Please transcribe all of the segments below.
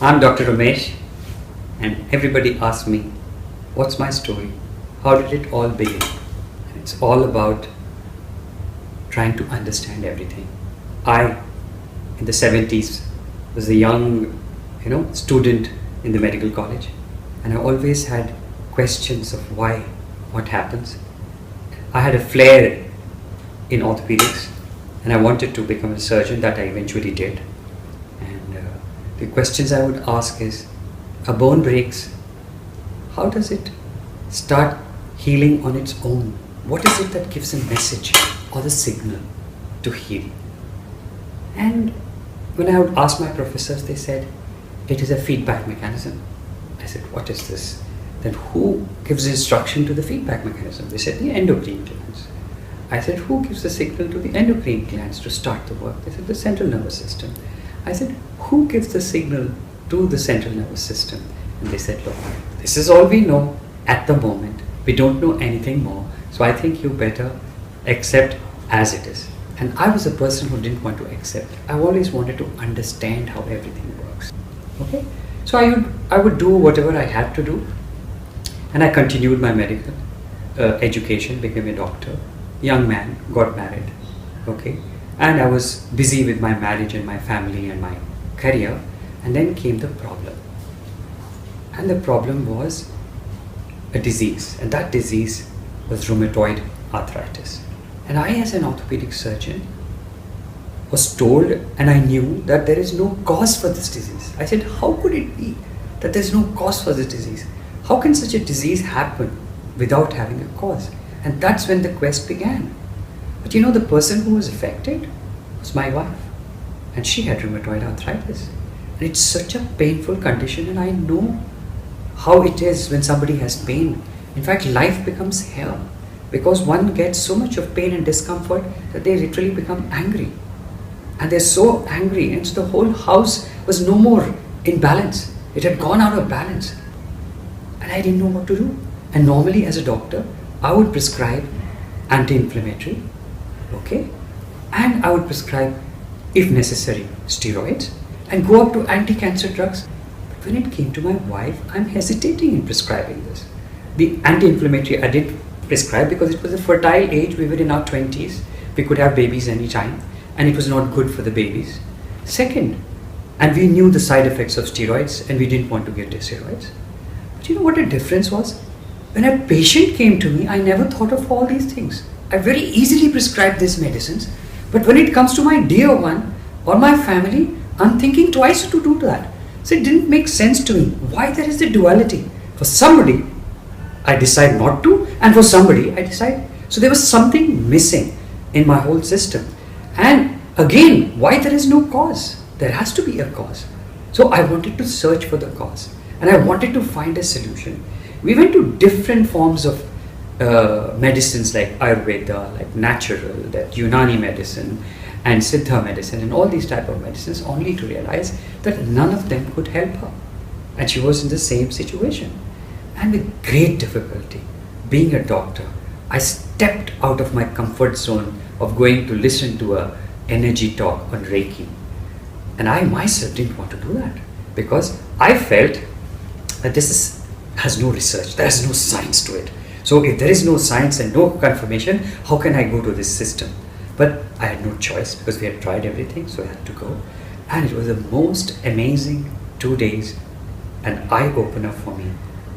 I'm Dr. Ramesh, and everybody asks me, what's my story? How did it all begin? And it's all about trying to understand everything. I, in the 70s, was a young, student in the medical college, and I always had questions of why, what happens. I had a flair in orthopedics, and I wanted to become a surgeon. That I eventually did. The questions I would ask is, a bone breaks, how does it start healing on its own? What is it that gives a message or the signal to heal? And when I would ask my professors, they said, it is a feedback mechanism. I said, what is this? Then who gives instruction to the feedback mechanism? They said, the endocrine glands. I said, who gives the signal to the endocrine glands to start the work? They said, the central nervous system. I said, who gives the signal to the central nervous system? And they said, look, this is all we know at the moment. We don't know anything more. So I think you better accept as it is. And I was a person who didn't want to accept. I always wanted to understand how everything works. Okay? So I would do whatever I had to do. And I continued my medical education, became a doctor, young man, got married. Okay? And I was busy with my marriage and my family and my career. And then came the problem. And the problem was a disease. And that disease was rheumatoid arthritis. And I, as an orthopedic surgeon, was told, and I knew that there is no cause for this disease. I said, how could it be that there is no cause for this disease? How can such a disease happen without having a cause? And that's when the quest began. But the person who was affected was my wife, and she had rheumatoid arthritis. And it's such a painful condition, and I know how it is when somebody has pain. In fact, life becomes hell because one gets so much of pain and discomfort that they literally become angry. And they're so angry, and so the whole house was no more in balance. It had gone out of balance. And I didn't know what to do. And normally as a doctor, I would prescribe anti-inflammatory, okay? And I would prescribe, if necessary, steroids and go up to anti-cancer drugs. But when it came to my wife, I'm hesitating in prescribing this. The anti-inflammatory I did prescribe because it was a fertile age. We were in our 20s. We could have babies anytime, and it was not good for the babies. Second, and we knew the side effects of steroids, and we didn't want to give the steroids. But you know what the difference was? When a patient came to me, I never thought of all these things. I very easily prescribed these medicines, but when it comes to my dear one or my family, I'm thinking twice to do that. So it didn't make sense to me. Why there is the duality? For somebody, I decide not to, and for somebody, I decide. So there was something missing in my whole system. And again, why there is no cause? There has to be a cause. So I wanted to search for the cause, and I wanted to find a solution. We went to different forms of medicines like Ayurveda, like natural, that Unani medicine and Siddha medicine and all these type of medicines, only to realize that none of them could help her. And she was in the same situation. And with great difficulty, being a doctor, I stepped out of my comfort zone of going to listen to a energy talk on Reiki. And I myself didn't want to do that because I felt that has no research, there is no science to it. So if there is no science and no confirmation, how can I go to this system? But I had no choice because we had tried everything, so I had to go. And it was the most amazing 2 days, an eye-opener for me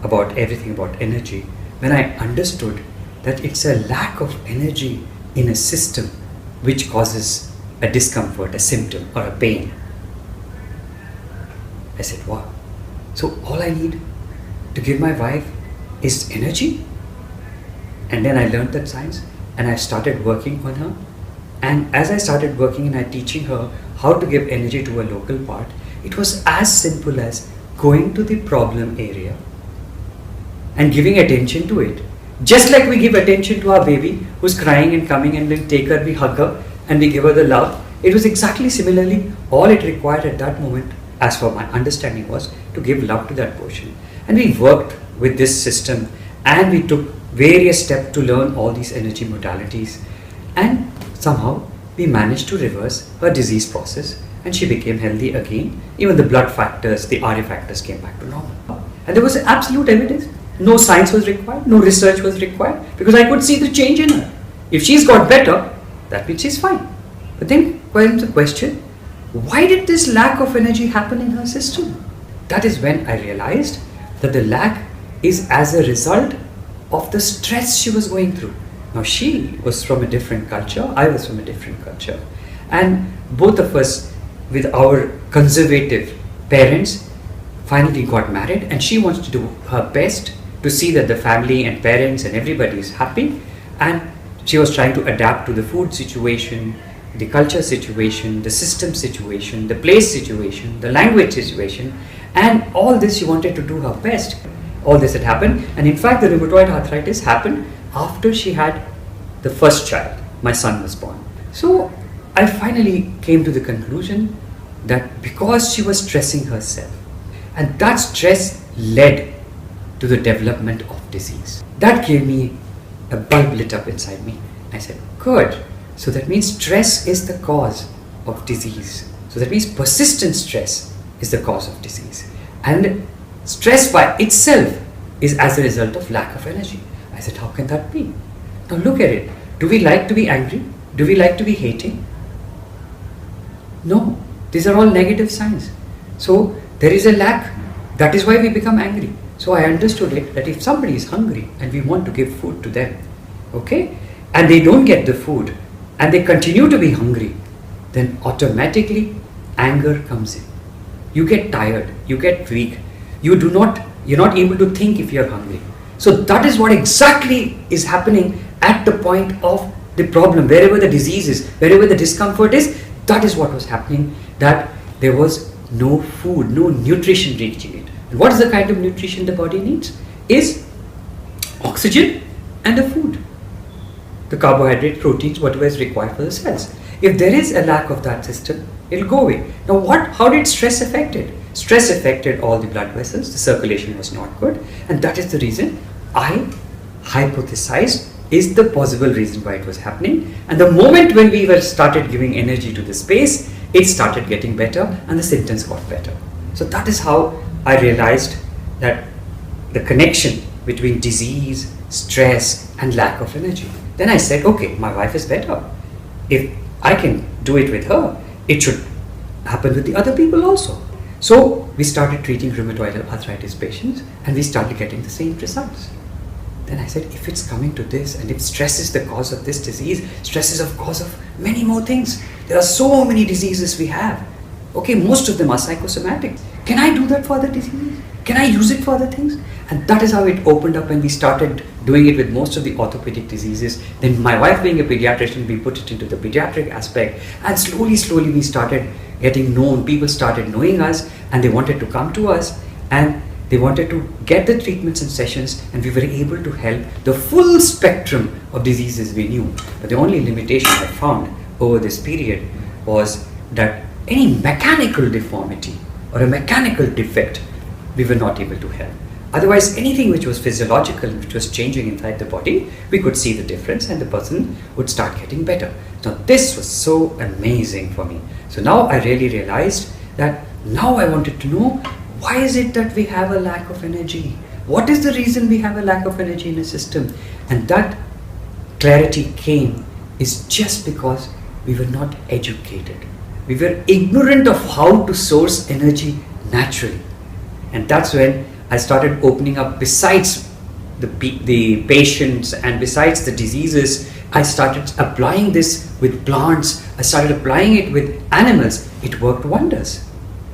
about everything about energy, when I understood that it's a lack of energy in a system which causes a discomfort, a symptom, or a pain. I said, wow. So all I need to give my wife is energy? And then I learned that science, and I started working on her. And as I started working and I teaching her how to give energy to a local part, it was as simple as going to the problem area and giving attention to it. Just like we give attention to our baby who's crying and coming, and we take her, we hug her, and we give her the love. It was exactly similarly, all it required at that moment, as for my understanding, was to give love to that portion. And we worked with this system, and we took various steps to learn all these energy modalities, and somehow we managed to reverse her disease process and she became healthy again. Even the blood factors, the RA factors came back to normal. And there was absolute evidence. No science was required, no research was required, because I could see the change in her. If she's got better, that means she's fine. But then comes the question, why did this lack of energy happen in her system? That is when I realized that the lack is as a result of the stress she was going through. Now she was from a different culture, I was from a different culture. And both of us, with our conservative parents, finally got married, and she wants to do her best to see that the family and parents and everybody is happy. And she was trying to adapt to the food situation, the culture situation, the system situation, the place situation, the language situation, and all this she wanted to do her best. All this had happened, and in fact the rheumatoid arthritis happened after she had the first child. My son was born. So I finally came to the conclusion that because she was stressing herself, and that stress led to the development of disease. That gave me a bulb lit up inside me. I said, good. So that means stress is the cause of disease. So that means persistent stress is the cause of disease. And stress by itself is as a result of lack of energy. I said, how can that be? Now look at it. Do we like to be angry? Do we like to be hating? No. These are all negative signs. So there is a lack. That is why we become angry. So I understood it that if somebody is hungry and we want to give food to them, okay, and they don't get the food and they continue to be hungry, then automatically anger comes in. You get tired, you get weak, you're not able to think if you're hungry. So that is what exactly is happening at the point of the problem. Wherever the disease is, wherever the discomfort is, that is what was happening, that there was no food, no nutrition reaching it. And what is the kind of nutrition the body needs? Is oxygen and the food. The carbohydrate, proteins, whatever is required for the cells. If there is a lack of that system, it will go away. Now how did stress affect it? Stress affected all the blood vessels, the circulation was not good, and that is the reason I hypothesized is the possible reason why it was happening. And the moment when we started giving energy to the space, it started getting better and the symptoms got better. So that is how I realized that the connection between disease, stress and lack of energy. Then I said, okay, my wife is better. If I can do it with her, it should happen with the other people also. So we started treating rheumatoid arthritis patients and we started getting the same results. Then I said, if it's coming to this, and if stress is the cause of this disease, stress is the cause of many more things. There are so many diseases we have. Okay, most of them are psychosomatic. Can I do that for other diseases? Can I use it for other things? And that is how it opened up, and we started doing it with most of the orthopedic diseases. Then my wife being a pediatrician, we put it into the pediatric aspect, and slowly we started getting known. People started knowing us and they wanted to come to us and they wanted to get the treatments and sessions, and we were able to help the full spectrum of diseases we knew. But the only limitation I found over this period was that any mechanical deformity or a mechanical defect, we were not able to help. Otherwise, anything which was physiological, which was changing inside the body, we could see the difference and the person would start getting better. Now this was so amazing for me. So now I really realized that now I wanted to know, why is it that we have a lack of energy? What is the reason we have a lack of energy in the system? And that clarity came is just because we were not educated. We were ignorant of how to source energy naturally. And that's when I started opening up. Besides the patients and besides the diseases, I started applying this with plants. I started applying it with animals. It worked wonders.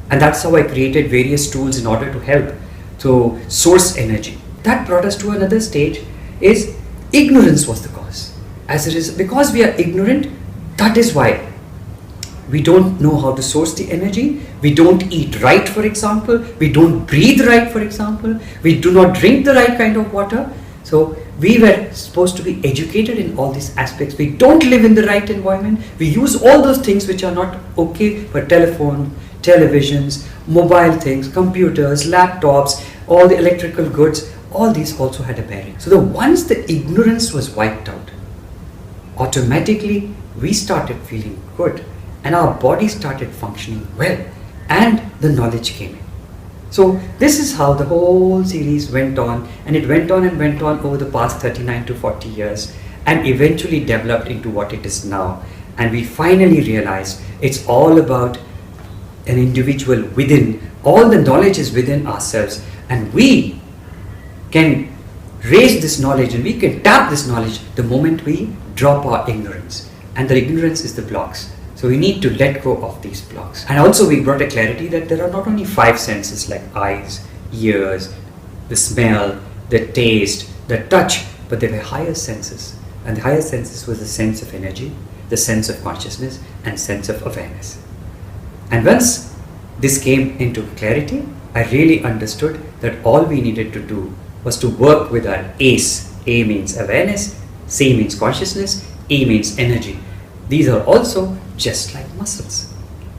And that's how I created various tools in order to help to source energy. That brought us to another stage, is ignorance was the cause. As it is, because we are ignorant, that is why we don't know how to source the energy. We don't eat right, for example. We don't breathe right, for example. We do not drink the right kind of water. So we were supposed to be educated in all these aspects. We don't live in the right environment. We use all those things which are not okay for telephone, televisions, mobile things, computers, laptops, all the electrical goods. All these also had a bearing. So once the ignorance was wiped out, automatically we started feeling good. and our body started functioning well, and the knowledge came in. So this is how the whole series went on, and it went on and went on over the past 39 to 40 years, and eventually developed into what it is now. And we finally realized it's all about an individual within. All the knowledge is within ourselves, and we can raise this knowledge and we can tap this knowledge the moment we drop our ignorance. And the ignorance is the blocks. So we need to let go of these blocks. And also we brought a clarity that there are not only 5 senses like eyes, ears, the smell, the taste, the touch, but there were higher senses. And the higher senses was the sense of energy, the sense of consciousness, and sense of awareness. And once this came into clarity, I really understood that all we needed to do was to work with our ACE. A means awareness, C means consciousness, E means energy. These are also just like muscles.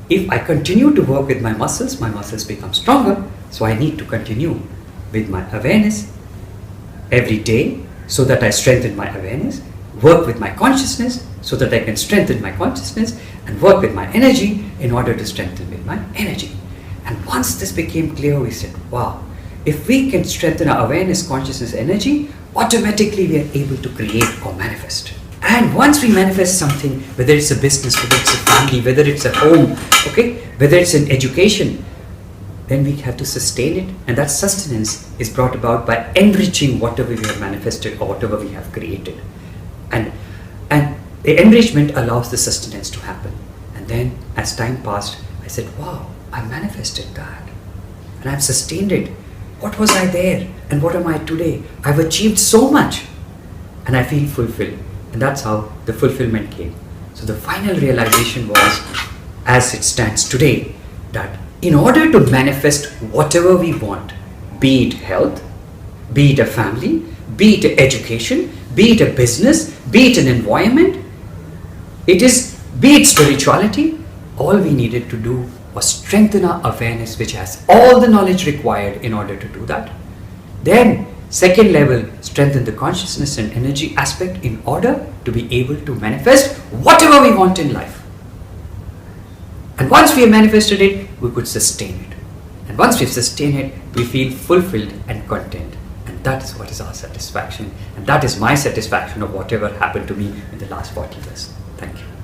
If I continue to work with my muscles become stronger. So I need to continue with my awareness every day so that I strengthen my awareness, work with my consciousness so that I can strengthen my consciousness, and work with my energy in order to strengthen with my energy. And once this became clear, we said, wow, if we can strengthen our awareness, consciousness, energy, automatically we are able to create or manifest. And once we manifest something, whether it's a business, whether it's a family, whether it's a home, okay, whether it's an education, then we have to sustain it. And that sustenance is brought about by enriching whatever we have manifested or whatever we have created. And the enrichment allows the sustenance to happen. And then as time passed, I said, wow, I manifested that. And I've sustained it. What was I there? And what am I today? I've achieved so much. And I feel fulfilled. And that's how the fulfillment came. So the final realization was, as it stands today, that in order to manifest whatever we want, be it health, be it a family, be it education, be it a business, be it an environment, be it spirituality, all we needed to do was strengthen our awareness, which has all the knowledge required in order to do that. Then, second level, strengthen the consciousness and energy aspect in order to be able to manifest whatever we want in life. And once we have manifested it, we could sustain it. And once we've sustained it, we feel fulfilled and content. And that is what is our satisfaction. And that is my satisfaction of whatever happened to me in the last 40 years. Thank you.